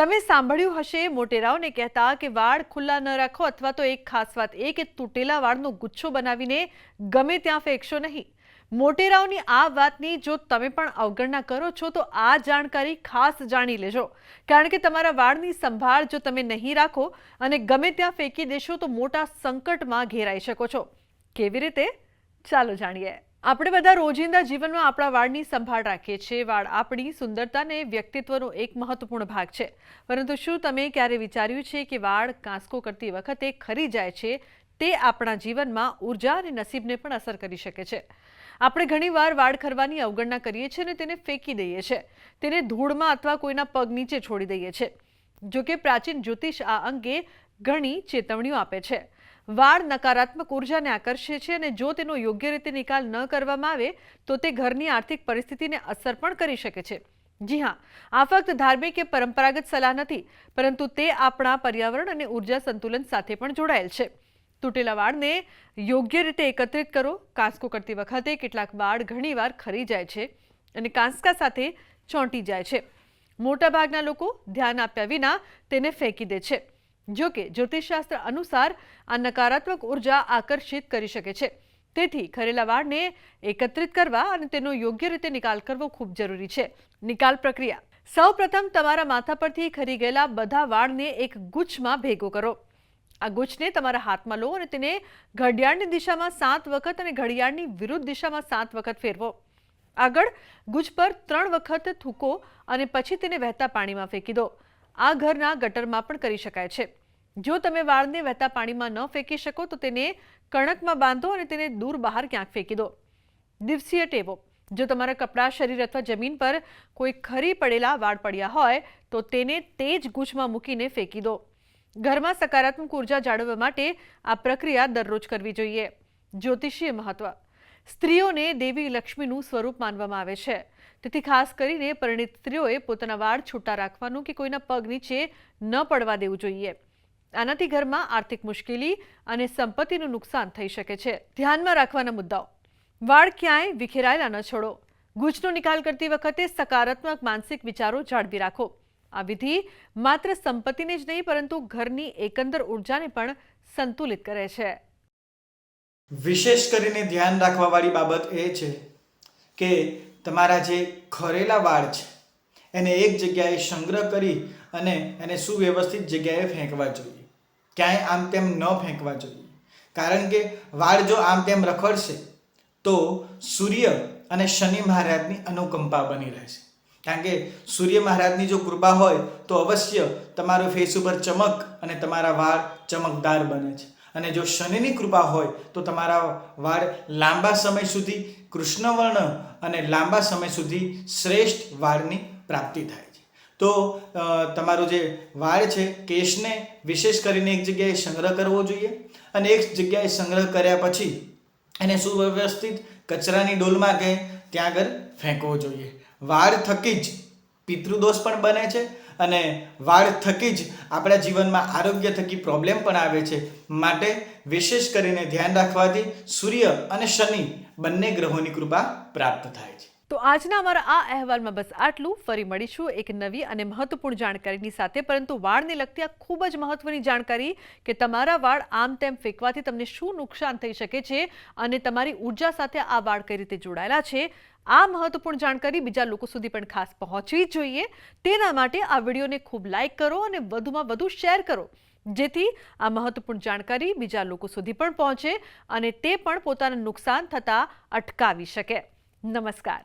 તમે સાંભળ્યું હશે મોટેરાઓને કહેતા કે વાળ ખુલ્લા ન રાખો, અથવા તો એક ખાસ વાત એ કે તૂટેલા વાળનો ગુચ્છો બનાવીને ગમે ત્યાં ફેંકશો નહીં. મોટેરાઓની આ વાતની જો તમે પણ અવગણના કરો છો તો આ જાણકારી ખાસ જાણી લેજો, કારણ કે તમારા વાળની સંભાળ જો તમે નહીં રાખો અને ગમે ત્યાં ફેંકી દેશો તો મોટા સંકટમાં ઘેરાઈ શકો છો. કેવી રીતે? ચાલો જાણીએ. આપણે બધા રોજિંદા જીવનમાં આપણા વાળની સંભાળ રાખીએ છીએ. વાળ આપણી સુંદરતા અને વ્યક્તિત્વનો એક મહત્વપૂર્ણ ભાગ છે. પરંતુ શું તમે ક્યારે વિચાર્યું છે કે વાળ કાંસકો કરતી વખતે ખરી જાય છે તે આપણા જીવનમાં ઉર્જા અને નસીબને પણ અસર કરી શકે છે. આપણે ઘણીવાર વાળ ખરવાની અવગણના કરીએ છીએ અને તેને ફેંકી દઈએ છીએ, તેને ધૂળમાં અથવા કોઈના પગ નીચે છોડી દઈએ છીએ. જોકે પ્રાચીન જ્યોતિષ આ અંગે ઘણી ચેતવણીઓ આપે છે. વાળ નકારાત્મક ઉર્જાને આકર્ષે છે અને જો તેનો યોગ્ય રીતે નિકાલ ન કરવામાં આવે તો તે ઘરની આર્થિક પરિસ્થિતિને અસર પણ કરી શકે છે. જી હા, આ ફક્ત ધાર્મિક કે પરંપરાગત સલાહ નથી, પરંતુ તે આપણા પર્યાવરણ અને ઉર્જા સંતુલન સાથે પણ જોડાયેલ છે. તૂટેલા વાળને યોગ્ય રીતે એકત્રિત કરો. કાંસકો કરતી વખતે કેટલાક વાળ ઘણીવાર ખરી જાય છે અને કાંસકા સાથે ચોંટી જાય છે. મોટાભાગના લોકો ધ્યાન આપ્યા વિના તેને ફેંકી દે છે. જોકે જ્યોતિષશાસ્ત્ર અનુસાર આ નકારાત્મક ઉર્જા આકર્ષિત કરી શકે છે. તેથી ખરેલા વાળને એકત્રિત કરવા અને તેનો યોગ્ય રીતે નિકાલ કરવો ખૂબ જરૂરી છે. નિકાલ પ્રક્રિયા: સૌપ્રથમ તમારા માથા પરથી ખરી ગયેલા બધા વાળને એક ગુચ્છમાં ભેગો કરો. આ ગુચ્છને તમારા હાથમાં લો અને તેને ઘડિયાળની દિશામાં 7 વખત અને ઘડિયાળની વિરુદ્ધ દિશામાં 7 વખત ફેરવો. આગળ ગુચ્છ પર 3 વખત થૂકો અને પછી તેને વહેતા પાણીમાં ફેંકી દો. આ ઘરના ગટરમાં પણ કરી શકાય છે. જો તમે વાળને વહેતા પાણીમાં ન ફેંકી શકો તો તેને કણકમાં બાંધો અને તેને દૂર બહાર ક્યાંક ફેંકી દો. દિવસીય ટેવો: જો તમારા કપડાં, શરીર અથવા જમીન પર કોઈ ખરી પડેલા વાળ પડ્યા હોય તો તેને તે જ ગુચ્છમાં મૂકીને ફેંકી દો. ઘરમાં સકારાત્મક ઉર્જા જાળવવા માટે આ પ્રક્રિયા દરરોજ કરવી જોઈએ. જ્યોતિષીય મહત્વ: સ્ત્રીઓને દેવી લક્ષ્મીનું સ્વરૂપ માનવામાં આવે છે. તેથી ખાસ કરીને પરિણીત સ્ત્રીઓએ પોતાના વાળ છૂટા રાખવાનું કે કોઈના પગ નીચે ન પડવા દેવું જોઈએ. આનાથી ઘરમાં આર્થિક મુશ્કેલી અને સંપત્તિનું નુકસાન થઈ શકે છે. ધ્યાનમાં રાખવાના મુદ્દાઓ: વાળ ક્યાંય વિખેરાયેલા ન છોડો. ગુચ્છનો નિકાલ કરતી વખતે સકારાત્મક માનસિક વિચારો જાળવી રાખો. આ વિધિ માત્ર સંપત્તિને જ નહીં પરંતુ ઘરની એકંદર ઉર્જાને પણ સંતુલિત કરે છે. વિશેષ કરીને ધ્યાન રાખવા વાળી બાબત એ છે કે તમારા જે ખરેલા વાળ છે એને એક જગ્યાએ સંગ્રહ કરી અને એને સુવ્યવસ્થિત જગ્યાએ ફેંકવા જોઈએ. ક્યાંય આમ તેમ ન ફેંકવા જોઈએ, કારણ કે વાળ જો આમ તેમ રખડશે તો સૂર્ય અને શનિ મહારાજની અનુકંપા બની રહેશે. કારણ કે સૂર્ય મહારાજની જો કૃપા હોય તો અવશ્ય તમારો ફેસ ઉપર ચમક અને તમારા વાળ ચમકદાર બને છે. અને જો શનિની કૃપા હોય તો તમારા વાળ લાંબા સમય સુધી કૃષ્ણવર્ણ અને લાંબા સમય સુધી શ્રેષ્ઠ વાળની પ્રાપ્તિ થાય છે. તો તમારો જે વાળ છે, કેશને વિશેષ કરીને એક જગ્યાએ સંગ્રહ કરવો જોઈએ અને એક જગ્યાએ સંગ્રહ કર્યા પછી એને સુવ્યવસ્થિત કચરાની ડોલમાં કે ત્યાં આગળ ફેંકવો જોઈએ. વાળ થકી જ પિતૃદોષ પણ બને છે અને વાળ થકી જ આપણા જીવનમાં આરોગ્ય થકી પ્રોબ્લેમ પણ આવે છે. માટે વિશેષ કરીને ધ્યાન રાખવાથી સૂર્ય અને શનિ બંને ગ્રહોની કૃપા પ્રાપ્ત થાય છે. તો આજના અમારા આ અહેવાલમાં બસ આટલું. ફરી મળીશું એક નવી અને મહત્વપૂર્ણ જાણકારીની સાથે. પરંતુ વાળને લગતી આ ખૂબ જ મહત્વની જાણકારી કે તમારા વાળ આમ તેમ ફેંકવાથી તમને શું નુકસાન થઈ શકે છે અને તમારી ઉર્જા સાથે આ વાળ કઈ રીતે જોડાયેલા છે, આ મહત્વપૂર્ણ જાણકારી બીજા લોકો સુધી પણ ખાસ પહોંચવી જોઈએ. તેના માટે આ વિડીયોને ખૂબ લાઈક કરો અને વધુમાં વધુ શેર કરો, જેથી આ મહત્વપૂર્ણ જાણકારી બીજા લોકો સુધી પણ પહોંચે અને તે પણ પોતાનું નુકસાન થતાં અટકાવી શકે. નમસ્કાર.